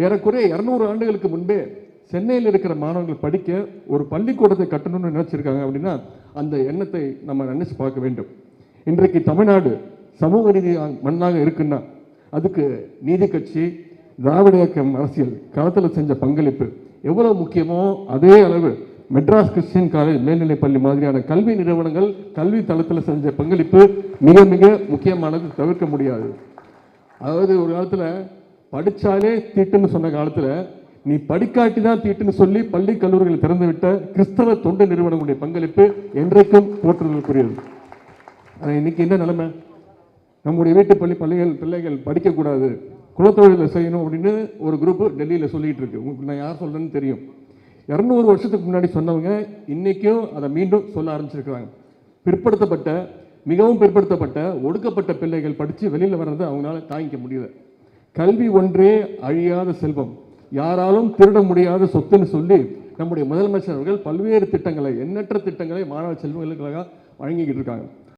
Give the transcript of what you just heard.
ஏறக்குறைய 200 ஆண்டுகளுக்கு முன்பே சென்னையில் இருக்கிற மாணவர்கள் படிக்க ஒரு பள்ளிக்கூடத்தை கட்டணும்னு நினைச்சிருக்காங்க அப்படின்னா அந்த எண்ணத்தை நம்ம நினைச்சு பார்க்க வேண்டும். இன்றைக்கு தமிழ்நாடு சமூக நீதி மண்ணாக இருக்குன்னா அதுக்கு நீதி கட்சி, திராவிட இயக்கம் அரசியல் களத்தில் செஞ்ச பங்களிப்பு எவ்வளவு முக்கியமோ அதே அளவு மெட்ராஸ் கிறிஸ்டியன் காலேஜ் மேல்நிலைப் பள்ளி மாதிரியான கல்வி நிறுவனங்கள் கல்வி தளத்தில் செஞ்ச பங்களிப்பு மிக மிக முக்கியமானது, தவிர்க்க முடியாது. அதாவது ஒரு காலத்தில் படித்தாலே தீட்டுன்னு சொன்ன காலத்தில் நீ படிக்காட்டி தான் தீட்டுன்னு சொல்லி பள்ளி கல்லூரிகளை திறந்து விட்ட கிறிஸ்தவ தொண்டு நிறுவனங்களுடைய பங்களிப்பு என்றைக்கும் போற்றுதலுக்குரியது. ஆனால் இன்னைக்கு என்ன நிலைமை? நம்முடைய வீட்டு பிள்ளைகள் படிக்கக்கூடாது, குலத்தொழிலை செய்யணும் அப்படின்னு ஒரு குரூப் டெல்லியில் சொல்லிட்டு இருக்கு. உங்களுக்கு நான் யார் சொல்றேன்னு தெரியும். 200 வருஷத்துக்கு முன்னாடி சொன்னவங்க இன்னைக்கும் அதை மீண்டும் சொல்ல ஆரம்பிச்சிருக்கிறாங்க. பிற்படுத்தப்பட்ட, மிகவும் பிற்படுத்தப்பட்ட, ஒடுக்கப்பட்ட பிள்ளைகள் படித்து வெளியில் வர்றதை அவங்களால தாங்கிக்க முடியல. கல்வி ஒன்றே அழியாத செல்வம், யாராலும் திருட முடியாத சொத்துன்னு சொல்லி நம்முடைய முதலமைச்சர் அவர்கள் பல்வேறு திட்டங்களை, எண்ணற்ற திட்டங்களை மாணவ செல்வங்களுக்காக வழங்கிக்கிட்டு இருக்காங்க.